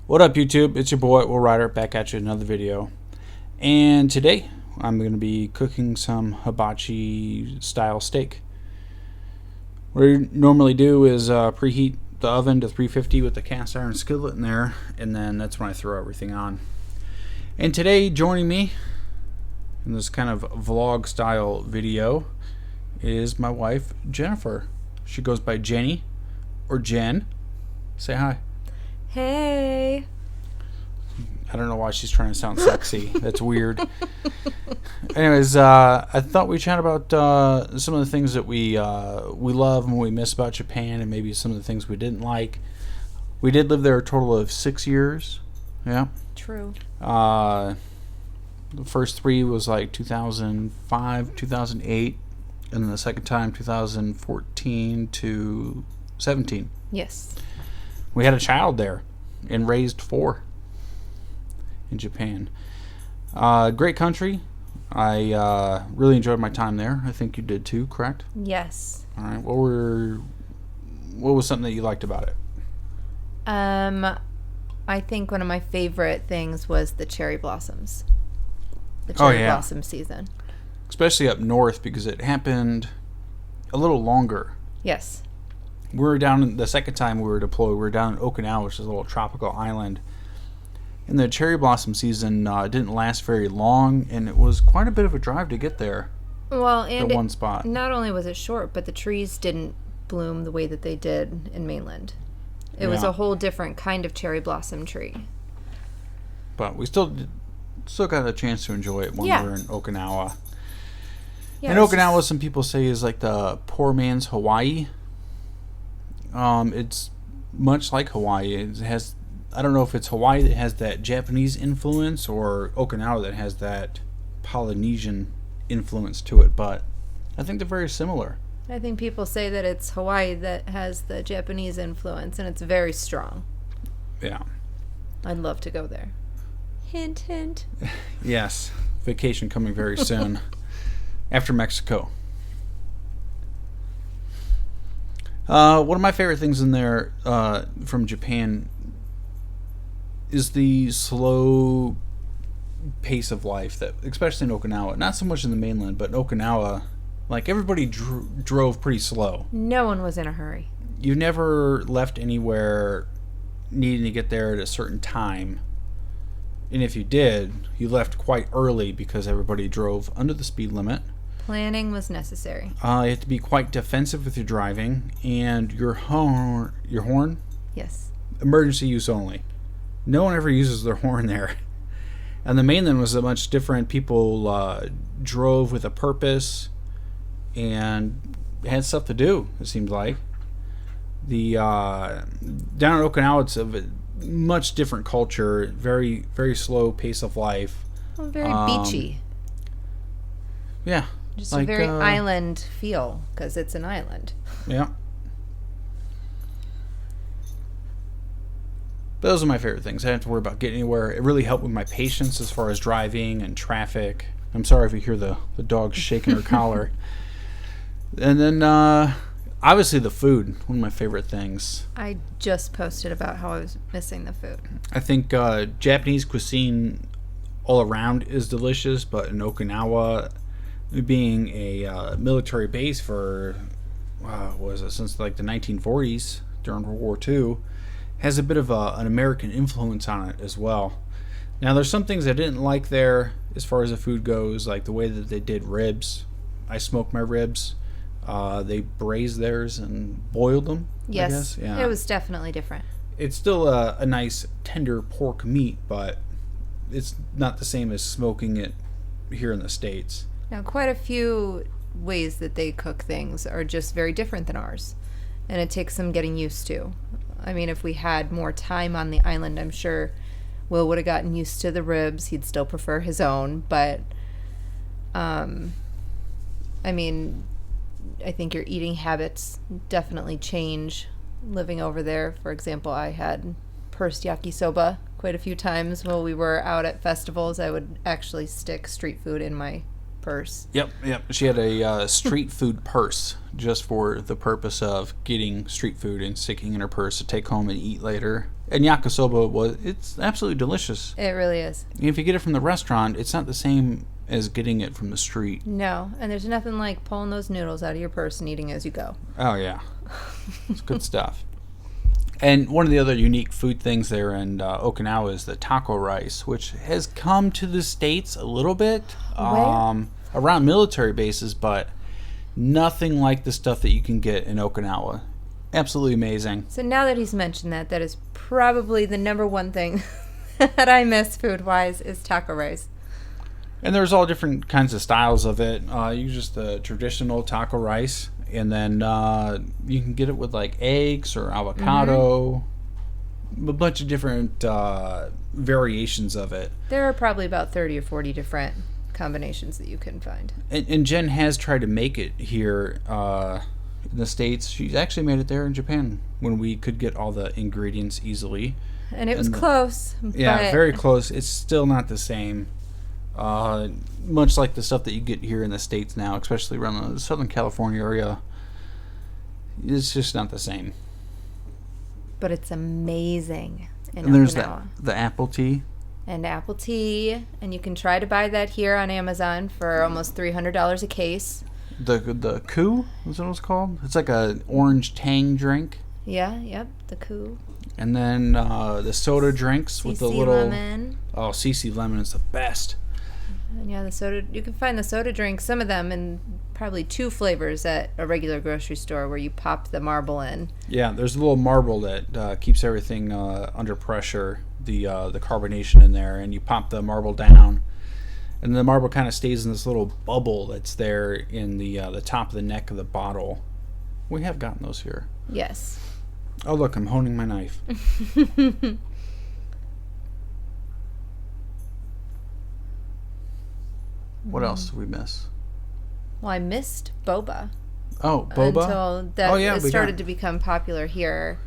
What up, YouTube? It's your boy, Will Ryder, back at you with another video. And today, I'm going to be cooking some hibachi style steak. What I normally do is preheat the oven to 350 with the cast iron skillet in there, and then that's when I throw everything on. And today, joining me in this kind of vlog style video is my wife, Jennifer. She goes by Jenny or Jen. Say hi. Hey. I don't know why she's trying to sound sexy. That's weird. Anyways, I thought we'd chat about some of the things that we love and we miss about Japan, and maybe some of the things we didn't like. We did live there a total of 6 years. Yeah. True. The first 3 was like 2005, 2008, and then the second time 2014 to 17. Yes. We had a child there and raised 4 in Japan. Great country. I really enjoyed my time there. I think you did too, correct? Yes. All right. What was something that you liked about it? I think one of my favorite things was the cherry blossoms. The cherry blossom season. Especially up north, because it happened a little longer. Yes. We were down the second time we were deployed. We were down in Okinawa, which is a little tropical island. And the cherry blossom season didn't last very long, and it was quite a bit of a drive to get there. Well, and one spot. Not only was it short, but the trees didn't bloom the way that they did in mainland. It was a whole different kind of cherry blossom tree. But we still got a chance to enjoy it when we were in Okinawa. Yeah, and Okinawa, some people say, is like the poor man's Hawaii. It's much like Hawaii. It has, I don't know if it's Hawaii that has that Japanese influence or Okinawa that has that Polynesian influence to it, but I think they're very similar. I think people say that it's Hawaii that has the Japanese influence, and it's very strong. Yeah. I'd love to go there. Hint, hint. Yes. Vacation coming very soon. After Mexico. One of my favorite things in there from Japan is the slow pace of life, that especially in Okinawa. Not so much in the mainland, but in Okinawa, like, everybody drove pretty slow. No one was in a hurry. You never left anywhere needing to get there at a certain time. And if you did, you left quite early because everybody drove under the speed limit. Planning was necessary. You have to be quite defensive with your driving, and your horn? Yes. Emergency use only. No one ever uses their horn there. And the mainland was a much different. People drove with a purpose and had stuff to do, it seems like. The down in Okinawa, it's a much different culture, very, very slow pace of life. Well, very beachy. Yeah. Just like, a very island feel, because it's an island. Yeah. Those are my favorite things. I didn't have to worry about getting anywhere. It really helped with my patience as far as driving and traffic. I'm sorry if you hear the dog shaking her collar. And then, obviously, the food. One of my favorite things. I just posted about how I was missing the food. I think Japanese cuisine all around is delicious, but in Okinawa, being a military base for, what was it, since like the 1940s, during World War II, has a bit of an American influence on it as well. Now, there's some things I didn't like there as far as the food goes, like the way that they did ribs. I smoked my ribs. They braised theirs and boiled them. Yes, I guess. Yeah. It was definitely different. It's still a nice tender pork meat, but it's not the same as smoking it here in the States. Now, quite a few ways that they cook things are just very different than ours, and it takes some getting used to. I mean, if we had more time on the island, I'm sure Will would have gotten used to the ribs. He'd still prefer his own, but I mean, I think your eating habits definitely change living over there. For example, I had pursed yakisoba quite a few times while we were out at festivals. I would actually stick street food in my purse. Yep. She had a street food purse just for the purpose of getting street food and sticking in her purse to take home and eat later. And yakisoba it's absolutely delicious. It really is. If you get it from the restaurant, it's not the same as getting it from the street. No, and there's nothing like pulling those noodles out of your purse and eating as you go. Oh, yeah. It's good stuff. And one of the other unique food things there in Okinawa is the taco rice, which has come to the States a little bit around military bases, but nothing like the stuff that you can get in Okinawa. Absolutely amazing. So now that he's mentioned that, that is probably the number one thing that I miss food-wise is taco rice. And there's all different kinds of styles of it. You just the traditional taco rice. And then you can get it with like eggs or avocado, a bunch of different variations of it. There are probably about 30 or 40 different combinations that you can find. And Jen has tried to make it here in the States. She's actually made it there in Japan when we could get all the ingredients easily. And it was close. Yeah, very close. It's still not the same. Much like the stuff that you get here in the States now, especially around the Southern California area. It's just not the same. But it's amazing in and there's Okinawa. the apple tea. And apple tea. And you can try to buy that here on Amazon for almost $300 a case. The Ku is what it's called. It's like an orange tang drink. Yeah, yep, the Ku. And then the soda drinks with the little... lemon. Oh, CC lemon is the best. And yeah, the soda, you can find the soda drinks, some of them in probably 2 flavors at a regular grocery store where you pop the marble in. Yeah, there's a little marble that keeps everything under pressure, the carbonation in there, and you pop the marble down, and the marble kind of stays in this little bubble that's there in the top of the neck of the bottle. We have gotten those here. Yes. Oh, look, I'm honing my knife. What else did we miss? Well, I missed boba. Oh, boba? Until that started to become popular here.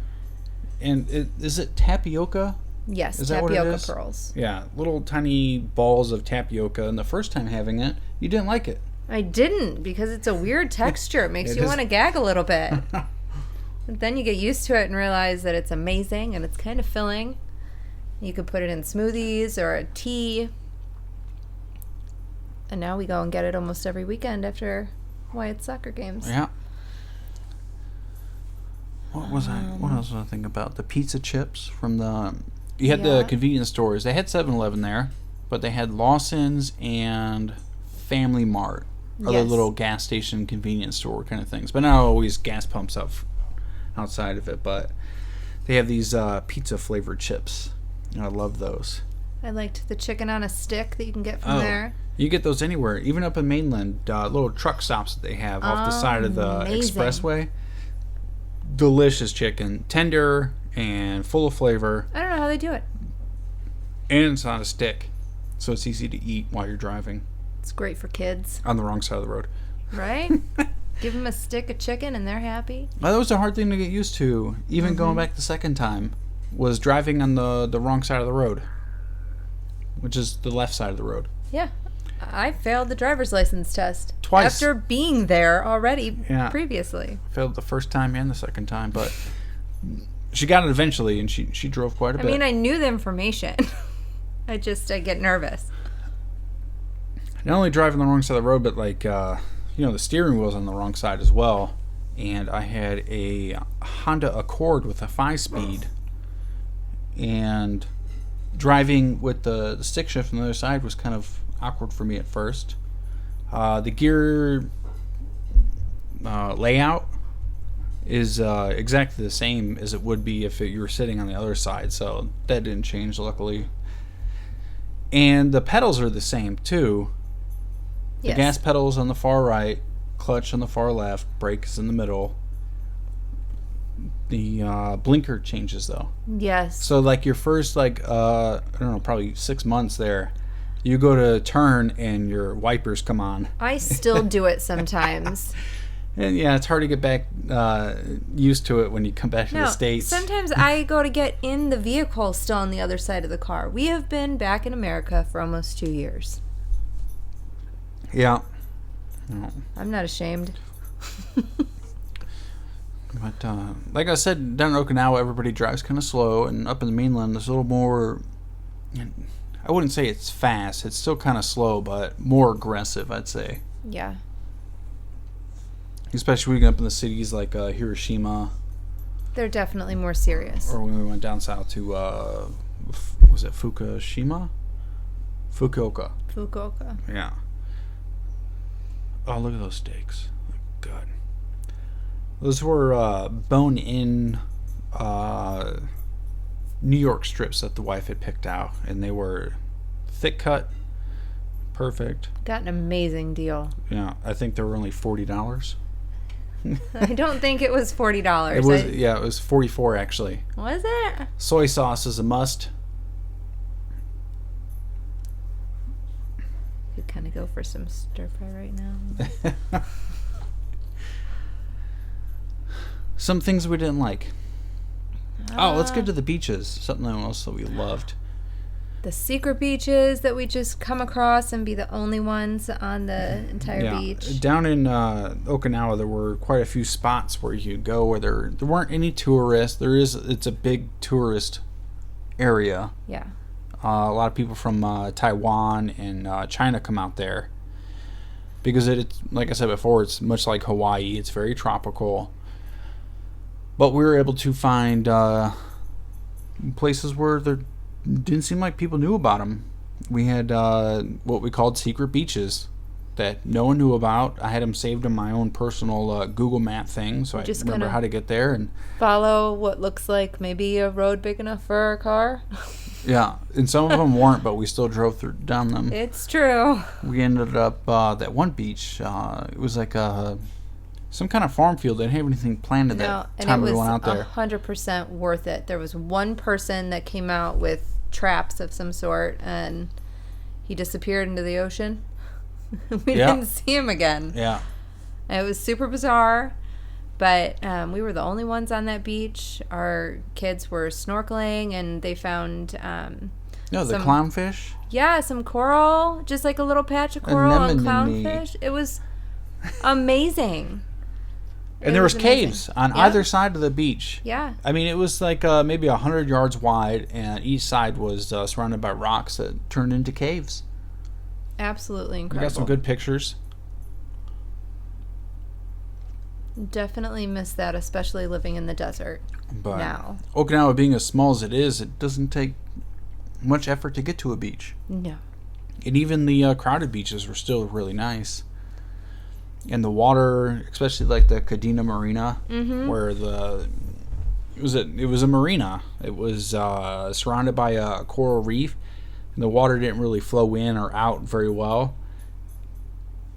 And is it tapioca? Yes, is that what it is? pearls. Yeah, little tiny balls of tapioca. And the first time having it, you didn't like it. I didn't, because it's a weird texture. It makes you want to gag a little bit. But then you get used to it and realize that it's amazing and it's kind of filling. You could put it in smoothies or a tea. And now we go and get it almost every weekend after Wyatt's soccer games. Yeah. What else was I thinking about? The pizza chips from the... You had the convenience stores. They had 7-Eleven there, but they had Lawson's and Family Mart. Other little gas station convenience store kind of things. But not always gas pumps outside of it. But they have these pizza flavored chips. And I love those. I liked the chicken on a stick that you can get from there. You get those anywhere, even up in mainland. Little truck stops that they have off the side of the expressway. Delicious chicken, tender and full of flavor. I don't know how they do it. And it's on a stick, so it's easy to eat while you're driving. It's great for kids. On the wrong side of the road. Right? Give them a stick of chicken and they're happy. Well, that was a hard thing to get used to. Even going back the second time, was driving on the wrong side of the road, which is the left side of the road. Yeah. I failed the driver's license test. Twice. After being there already previously. Failed the first time and the second time, but she got it eventually, and she drove quite a bit. I mean, I knew the information. I get nervous. Not only driving the wrong side of the road, but the steering wheel's on the wrong side as well. And I had a Honda Accord with a 5-speed, and driving with the stick shift on the other side was kind of awkward for me at first. The gear layout is exactly the same as it would be if you were sitting on the other side, so that didn't change, luckily. And the pedals are the same too. The gas pedals on the far right, clutch on the far left, brakes in the middle. The blinker changes though. Yes. So like your first I don't know, probably 6 months there, you go to turn and your wipers come on. I still do it sometimes. And yeah, it's hard to get back used to it when you come back to the States. Sometimes I go to get in the vehicle still on the other side of the car. We have been back in America for almost 2 years. Yeah. No. I'm not ashamed. But like I said, down in Okinawa, everybody drives kind of slow, and up in the mainland, there's a little more. I wouldn't say it's fast. It's still kind of slow, but more aggressive, I'd say. Yeah. Especially when we get up in the cities like Hiroshima. They're definitely more serious. Or when we went down south to, was it Fukuoka? Fukuoka. Yeah. Oh, look at those steaks. Oh, God. Those were bone-in New York strips that the wife had picked out, and they were thick cut, perfect. Got an amazing deal. Yeah, I think they were only $40. I don't think it was $40. It was, yeah, it was $44 actually. Was it? Soy sauce is a must. Could kind of go for some stir fry right now. Some things we didn't like. Oh, let's get to the beaches. Something else that we loved. The secret beaches that we just come across and be the only ones on the entire beach. Down in Okinawa, there were quite a few spots where you could go where there weren't any tourists. It's a big tourist area. Yeah. A lot of people from Taiwan and China come out there because it's like I said before, it's much like Hawaii. It's very tropical. But we were able to find places where there didn't seem like people knew about them. We had what we called secret beaches that no one knew about. I had them saved in my own personal Google Map thing, so I Just remember how to get there. And follow what looks like maybe a road big enough for a car. yeah, and some of them weren't, but we still drove down them. It's true. We ended up that one beach. It was like some kind of farm field. They didn't have anything planned at that time we went out there. And it was 100% worth it. There was one person that came out with traps of some sort, and he disappeared into the ocean. We didn't see him again. Yeah. And it was super bizarre, but we were the only ones on that beach. Our kids were snorkeling, and they found the clownfish? Yeah, some coral, just like a little patch of coral and clownfish. It was amazing. And there was caves on either side of the beach. Yeah. I mean, it was like maybe 100 yards wide, and each side was surrounded by rocks that turned into caves. Absolutely incredible. We got some good pictures. Definitely miss that, especially living in the desert now. Okinawa being as small as it is, it doesn't take much effort to get to a beach. No. And even the crowded beaches were still really nice. And the water, especially like the Kadena Marina, where it was a marina. It was surrounded by a coral reef, and the water didn't really flow in or out very well,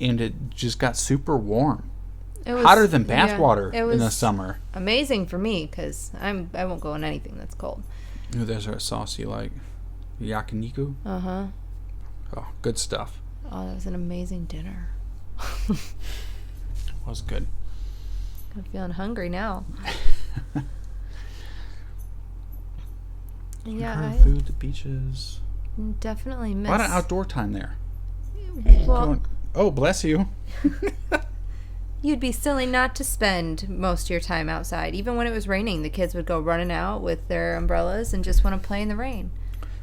and it just got super warm. It was hotter than bath water in the summer. Amazing for me because I won't go in anything that's cold. Ooh, there's our sauce you like, yakiniku. Uh-huh. Oh, good stuff. Oh, that was an amazing dinner. Was good. I'm feeling hungry now. Yeah, food, the beaches. Definitely miss. A lot of outdoor time there. Well, oh, bless you. You'd be silly not to spend most of your time outside. Even when it was raining, the kids would go running out with their umbrellas and just want to play in the rain.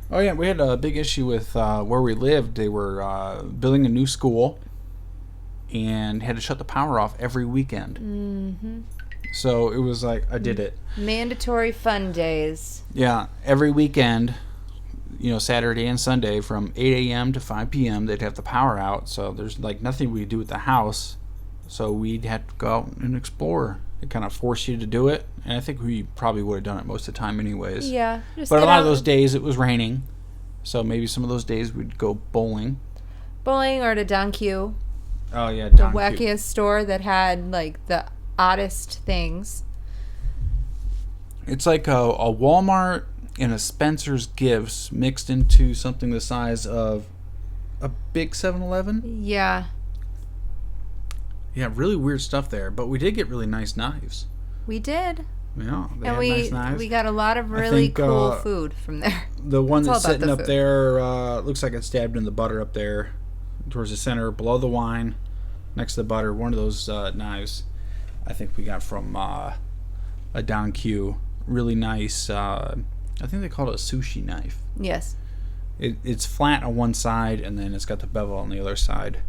Oh yeah, we had a big issue with where we lived. They were building a new school and had to shut the power off every weekend. Mm-hmm. So it was like, I did it. Mandatory fun days. Yeah, every weekend, Saturday and Sunday from 8 a.m. to 5 p.m. they'd have the power out. So there's like nothing we could do at the house. So we'd have to go out and explore. It kind of forced you to do it. And I think we probably would have done it most of the time anyways. Yeah. But a lot of those days it was raining. So maybe some of those days we'd go bowling. Bowling or to Donkey. Oh, yeah, the wackiest store that had, like, the oddest things. It's like a Walmart and a Spencer's Gifts mixed into something the size of a big 7-Eleven. Yeah. Yeah, really weird stuff there. But we did get really nice knives. We did. Yeah, they had nice knives. We got a lot of really cool food from there. The one that's sitting up there looks like it's stabbed in the butter up there towards the center, below the wine. next to the butter. One of those knives I think we got from a Don Q. Really nice. I think they call it a sushi knife. Yes. It's flat on one side, and then it's got the bevel on the other side.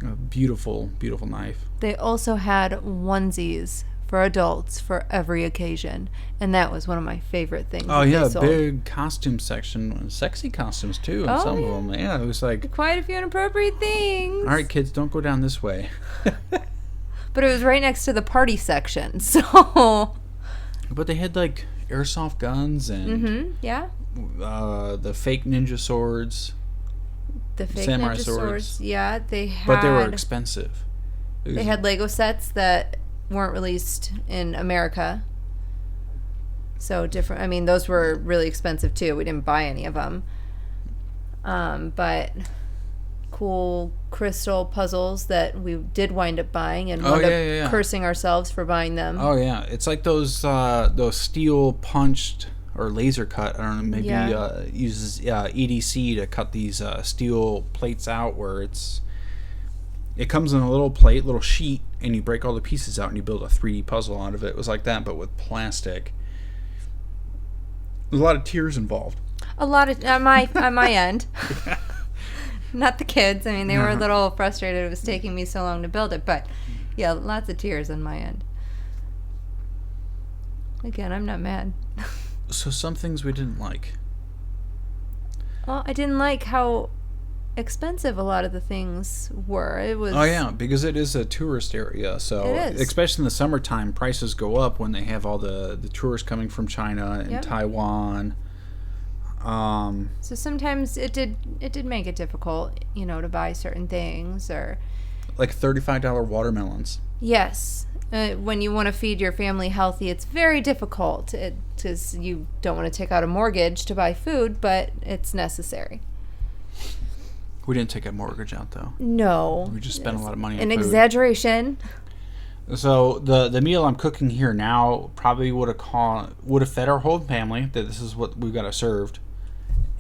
A beautiful, beautiful knife. They also had onesies for adults for every occasion, and that was one of my favorite things. Oh that yeah, they sold. big costume section, sexy costumes too, and some of them. Yeah, it was like quite a few inappropriate things. All right, kids, don't go down this way. But it was right next to the party section, so. But they had like airsoft guns and yeah. The fake ninja swords. The fake samurai ninja swords. Yeah, they had. But they were expensive. They had Lego sets that weren't released in America. So different. I mean, those were really expensive too. We didn't buy any of them. But cool crystal puzzles that we did wind up buying and wound up cursing ourselves for buying them. Oh yeah, it's like those steel punched or laser cut. I don't know. Maybe uses EDC to cut these steel plates out where it comes in a little plate, little sheet, and you break all the pieces out and you build a 3D puzzle out of it. It was like that, but with plastic. There's a lot of tears involved. A lot of on my end. Not the kids. I mean, they were a little frustrated it was taking me so long to build it, but yeah, lots of tears on my end. Again, I'm not mad. So some things we didn't like. Well, I didn't like how expensive a lot of the things were. It was. Oh yeah, because it is a tourist area, so it is. Especially in the summertime, prices go up when they have all the tourists coming from China and Taiwan. So sometimes it did make it difficult, to buy certain things or. Like $35 watermelons. Yes. When you want to feed your family healthy, it's very difficult because you don't want to take out a mortgage to buy food, but it's necessary. We didn't take a mortgage out, though. No. We just spent a lot of money on An food. exaggeration. So the meal I'm cooking here now probably would have fed our whole family, that this is what we got served.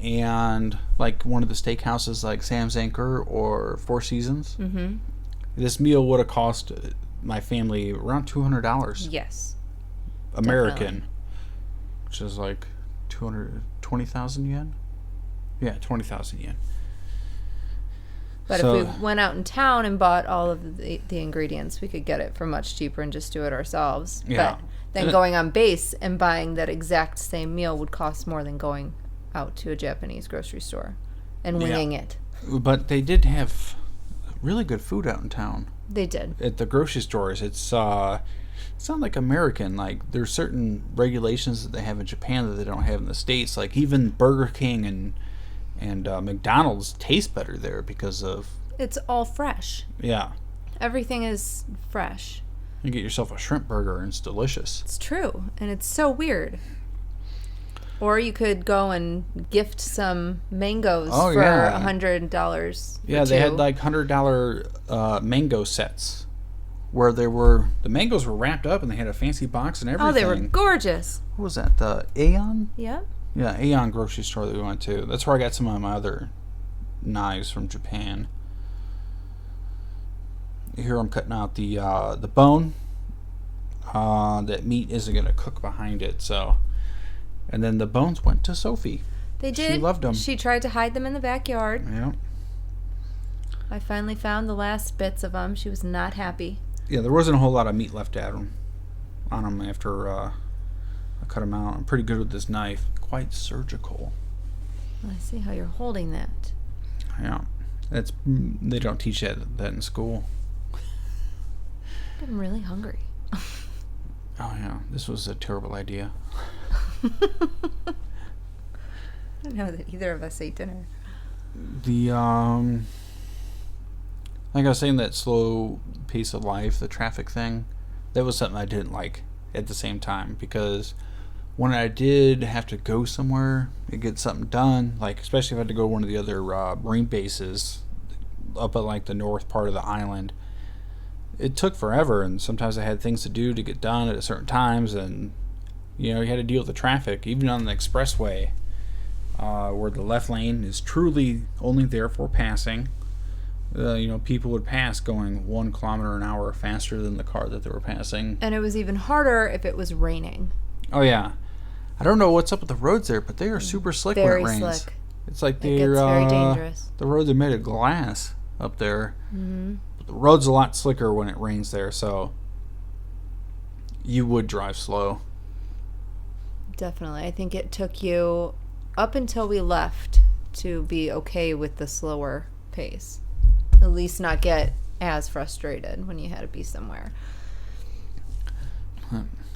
And like one of the steakhouses like Sam's Anchor or Four Seasons, this meal would have cost my family around $200. Yes. American. Definitely. Which is like 20,000 yen? Yeah, 20,000 yen. But if we went out in town and bought all of the ingredients, we could get it for much cheaper and just do it ourselves. Yeah. But then going on base and buying that exact same meal would cost more than going out to a Japanese grocery store and winging it. But they did have really good food out in town. They did. At the grocery stores, it's not like American. Like there's certain regulations that they have in Japan that they don't have in the States. Like even Burger King and McDonald's taste better there because of... It's all fresh. Yeah. Everything is fresh. You get yourself a shrimp burger and it's delicious. It's true. And it's so weird. Or you could go and gift some mangoes for $100. Yeah, they had like $100 mango sets where the mangoes were wrapped up and they had a fancy box and everything. Oh, they were gorgeous. What was that? The Aeon? Yeah. Yeah, Aeon grocery store that we went to. That's where I got some of my other knives from Japan. Here I'm cutting out the bone. That meat isn't going to cook behind it, so... And then the bones went to Sophie. They did. She loved them. She tried to hide them in the backyard. Yeah. I finally found the last bits of them. She was not happy. Yeah, there wasn't a whole lot of meat left on them after I cut them out. I'm pretty good with this knife. Quite surgical. I see how you're holding that. Yeah. They don't teach that in school. I'm really hungry. Oh, yeah. This was a terrible idea. I don't know that either of us ate dinner. Like I was saying, that slow pace of life, the traffic thing, that was something I didn't like at the same time, because when I did have to go somewhere to get something done, like especially if I had to go to one of the other Marine bases up at like the north part of the island, it took forever, and sometimes I had things to do to get done at certain times, and you had to deal with the traffic, even on the expressway, where the left lane is truly only there for passing. People would pass going 1 kilometer an hour faster than the car that they were passing. And it was even harder if it was raining. Oh yeah, I don't know what's up with the roads there, but they are super slick when it rains. Very slick. It's like It gets very dangerous. The roads are made of glass up there. Mm-hmm. But the road's a lot slicker when it rains there, so you would drive slow. Definitely. I think it took you up until we left to be okay with the slower pace. At least not get as frustrated when you had to be somewhere.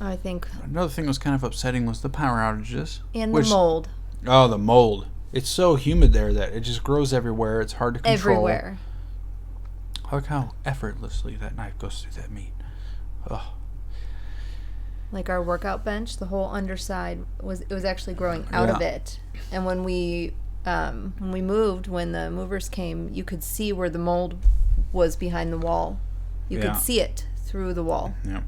I think. Another thing that was kind of upsetting was the power outages. And the mold. Oh, the mold. It's so humid there that it just grows everywhere. It's hard to control. Everywhere. Look how effortlessly that knife goes through that meat. Oh. Like our workout bench, the whole underside was actually growing out of it. And when we moved, when the movers came, you could see where the mold was behind the wall. You could see it through the wall. Yeah.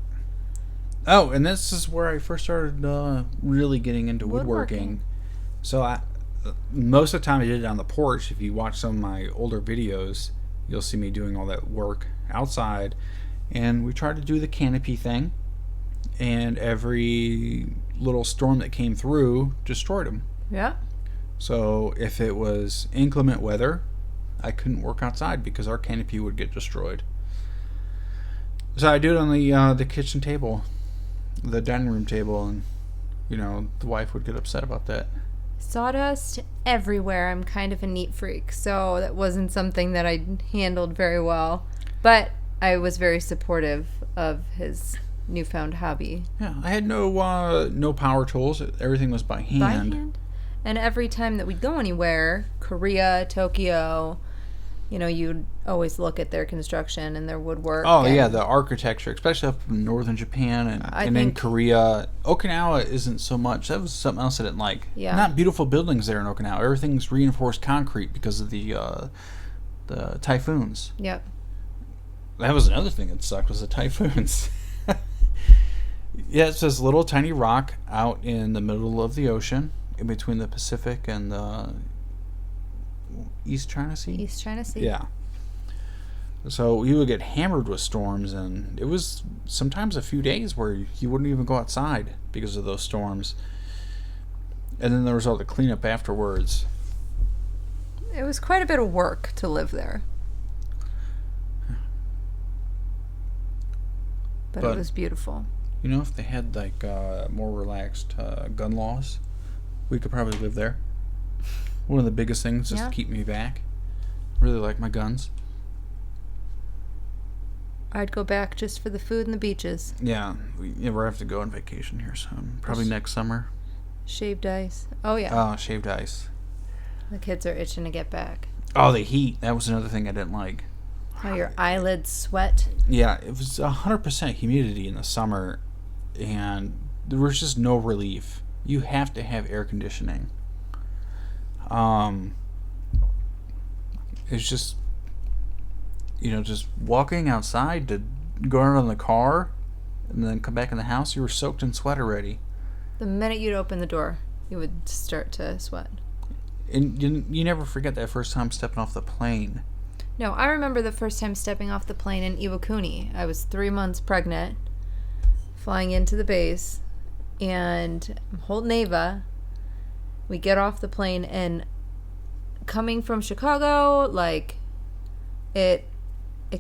Oh, and this is where I first started really getting into woodworking. So most of the time I did it on the porch. If you watch some of my older videos, you'll see me doing all that work outside. And we tried to do the canopy thing. And every little storm that came through destroyed them. Yeah. So if it was inclement weather, I couldn't work outside because our canopy would get destroyed. So I do it on the kitchen table, the dining room table, and the wife would get upset about that. Sawdust everywhere. I'm kind of a neat freak, so that wasn't something that I handled very well. But I was very supportive of his newfound hobby. Yeah, I had no power tools. Everything was by hand. By hand. And every time that we'd go anywhere, Korea, Tokyo, you'd always look at their construction and their woodwork. Oh, yeah, the architecture, especially up in northern Japan and in Korea. Okinawa isn't so much. That was something else I didn't like. Yeah. Not beautiful buildings there in Okinawa. Everything's reinforced concrete because of the typhoons. Yep. That was another thing that sucked, was the typhoons. Yeah, it's this little tiny rock out in the middle of the ocean, in between the Pacific and the East China Sea? East China Sea. Yeah. So we would get hammered with storms, and it was sometimes a few days where you wouldn't even go outside because of those storms. And then there was all the cleanup afterwards. It was quite a bit of work to live there. But it was beautiful. If they had more relaxed gun laws, we could probably live there. One of the biggest things is to keep me back. Really like my guns. I'd go back just for the food and the beaches. Yeah, we're have to go on vacation here soon. Probably next summer. Shaved ice. Oh yeah. Oh, shaved ice. The kids are itching to get back. Oh, the heat. That was another thing I didn't like. How your eyelids sweat. Yeah, it was 100% humidity in the summer, and there was just no relief. You have to have air conditioning. It's just, just walking outside to go out in the car and then come back in the house, you were soaked in sweat already. The minute you'd open the door, you would start to sweat. And you never forget that first time stepping off the plane. No, I remember the first time stepping off the plane in Iwakuni. I was 3 months pregnant, flying into the base, and I'm holding Ava. We get off the plane, and coming from Chicago, it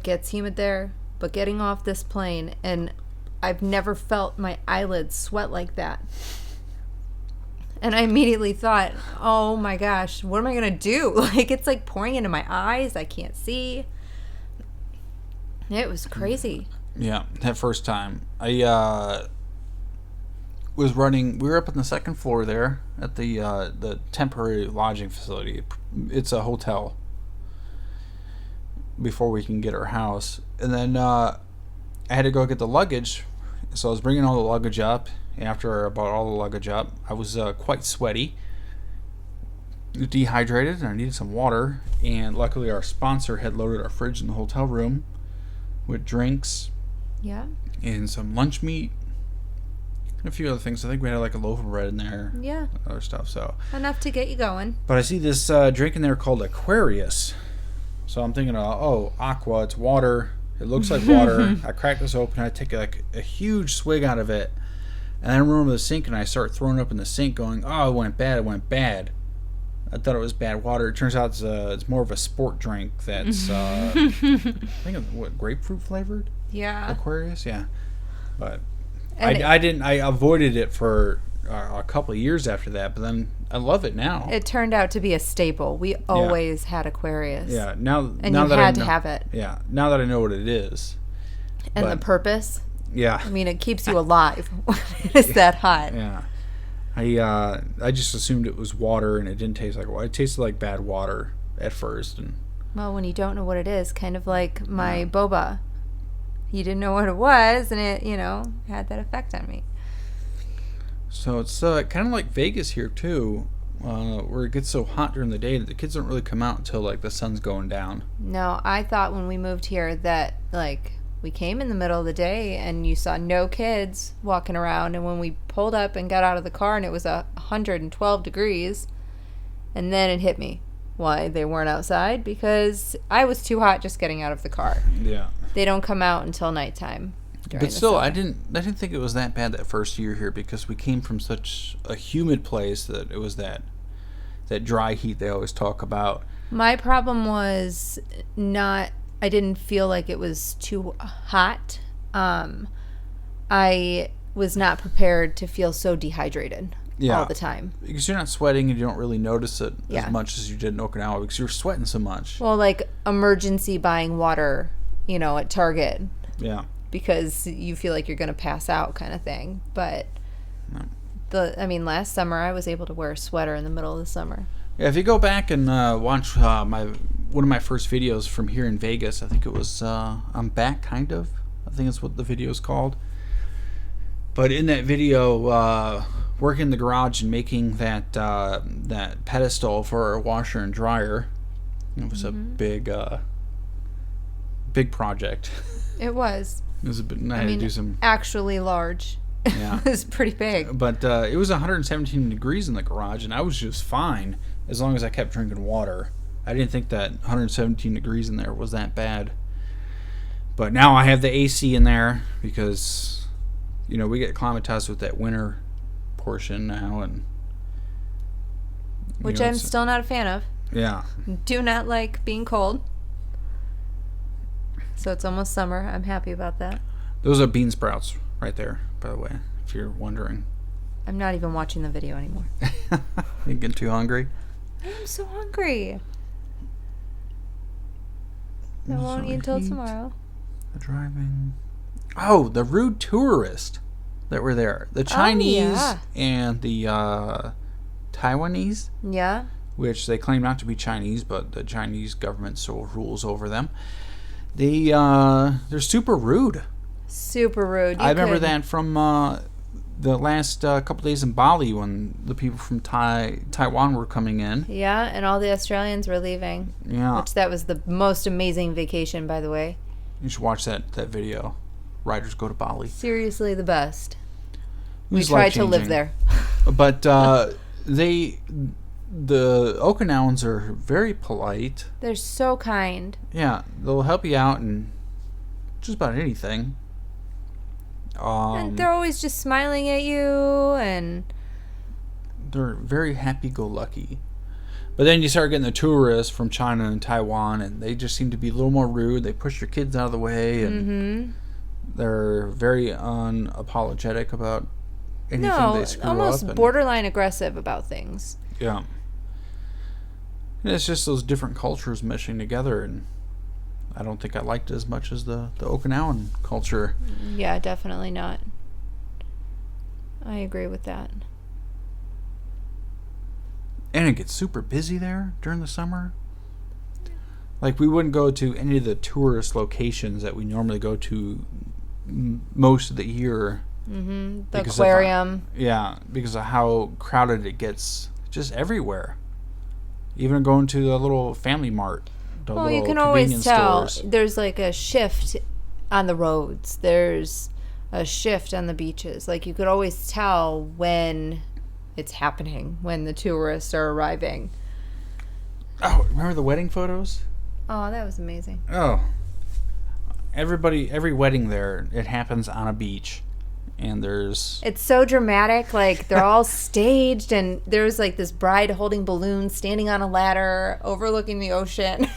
gets humid there, but getting off this plane, and I've never felt my eyelids sweat like that. And I immediately thought, oh my gosh, what am I going to do? It's pouring into my eyes. I can't see. It was crazy. Yeah, that first time. I was running, we were up on the second floor there at the temporary lodging facility. It's a hotel before we can get our house. And then I had to go get the luggage. So I was bringing all the luggage up. After I brought all the luggage up, I was quite sweaty, dehydrated, and I needed some water. And luckily our sponsor had loaded our fridge in the hotel room with drinks. Yeah. And some lunch meat. And a few other things. I think we had a loaf of bread in there. Yeah. Other stuff. So enough to get you going. But I see this drink in there called Aquarius. So I'm thinking, oh, aqua, it's water. It looks like water. I crack this open. I take like a huge swig out of it. And I remember the sink, and I start throwing up in the sink going, oh, it went bad, it went bad. I thought it was bad water. It turns out it's more of a sport drink that's, I think, grapefruit flavored? Yeah. Aquarius? Yeah. But I avoided it for a couple of years after that, but then I love it now. It turned out to be a staple. We always had Aquarius. Yeah, now and now you that had I to know, have it. Yeah, now that I know what it is. And the purpose. Yeah. I mean, it keeps you alive when it's that hot. Yeah. I just assumed it was water, and it didn't taste like water. It tasted like bad water at first. And well, when you don't know what it is, kind of like my boba. You didn't know what it was, and it, had that effect on me. So it's kind of like Vegas here, too, where it gets so hot during the day that the kids don't really come out until, like, the sun's going down. No, I thought when we moved here that, like, we came in the middle of the day and you saw no kids walking around, and when we pulled up and got out of the car and it was 112 degrees, and then it hit me why they weren't outside, because I was too hot just getting out of the car. Yeah. They don't come out until nighttime. But still, I didn't think it was that bad that first year here, because we came from such a humid place that it was that dry heat they always talk about. My problem was I didn't feel like it was too hot. I was not prepared to feel so dehydrated all the time. Because you're not sweating and you don't really notice it as much as you did in Okinawa, because you're sweating so much. Well, like emergency buying water, at Target. Yeah. Because you feel like you're going to pass out kind of thing. But last summer I was able to wear a sweater in the middle of the summer. Yeah, if you go back and watch one of my first videos from here in Vegas, I think it was I'm Back, kind of. I think that's what the video is called. But in that video, working in the garage and making that pedestal for our washer and dryer, it was a big project. It was. It was a bit. I had to do some actually large. Yeah, it was pretty big. But it was 117 degrees in the garage, and I was just fine as long as I kept drinking water. I didn't think that 117 degrees in there was that bad. But now I have the AC in there because, we get acclimatized with that winter portion now, and which I'm still not a fan of. Yeah. Do not like being cold. So it's almost summer. I'm happy about that. Those are bean sprouts right there, by the way, if you're wondering. I'm not even watching the video anymore. You getting too hungry? I'm so hungry. I won't eat until tomorrow. The driving. Oh, the rude tourist that were there. The Chinese and the Taiwanese. Yeah. Which they claim not to be Chinese, but the Chinese government still rules over them. They're super rude. Super rude. I remember that from the last couple days in Bali when the people from Taiwan were coming in. Yeah, and all the Australians were leaving. Yeah. Which that was the most amazing vacation, by the way. You should watch that video. Riders go to Bali. Seriously, the best. We tried to live there. But the Okinawans are very polite. They're so kind. Yeah, they'll help you out in just about anything. And they're always just smiling at you, and they're very happy-go-lucky. But then you start getting the tourists from China and Taiwan, and they just seem to be a little more rude. They push your kids out of the way, and they're very unapologetic about anything they screw up. Almost borderline aggressive about things. Yeah. And it's just those different cultures meshing together, and I don't think I liked it as much as the Okinawan culture. Yeah, definitely not. I agree with that. And it gets super busy there during the summer. Like, we wouldn't go to any of the tourist locations that we normally go to most of the year. Mm-hmm. The aquarium. Because of how crowded it gets just everywhere. Even going to the little Family Mart. Well, you can always tell there's like a shift on the roads. There's a shift on the beaches. Like, you could always tell when it's happening, when the tourists are arriving. Oh, remember the wedding photos? Oh, that was amazing. Oh, every wedding there, it happens on a beach, and there's It's so dramatic. Like they're all staged, and there's like this bride holding balloons, standing on a ladder, overlooking the ocean.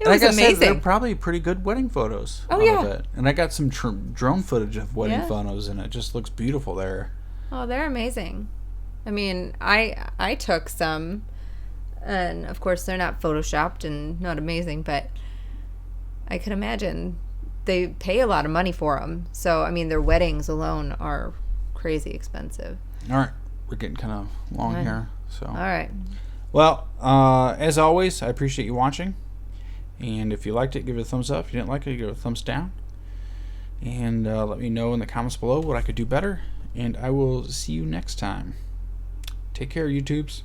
It was like I said, amazing. they're probably pretty good wedding photos Oh, out yeah. of it. And I got some drone footage of wedding Yeah. photos, and it just looks beautiful there. Oh, they're amazing. I mean, I took some, and of course they're not photoshopped and not amazing, but I can imagine they pay a lot of money for them. So I mean, their weddings alone are crazy expensive. All right, we're getting kind of long Right. here. So, All right. well, as always, I appreciate you watching. And if you liked it, give it a thumbs up. If you didn't like it, give it a thumbs down. And let me know in the comments below what I could do better. And I will see you next time. Take care, YouTubes.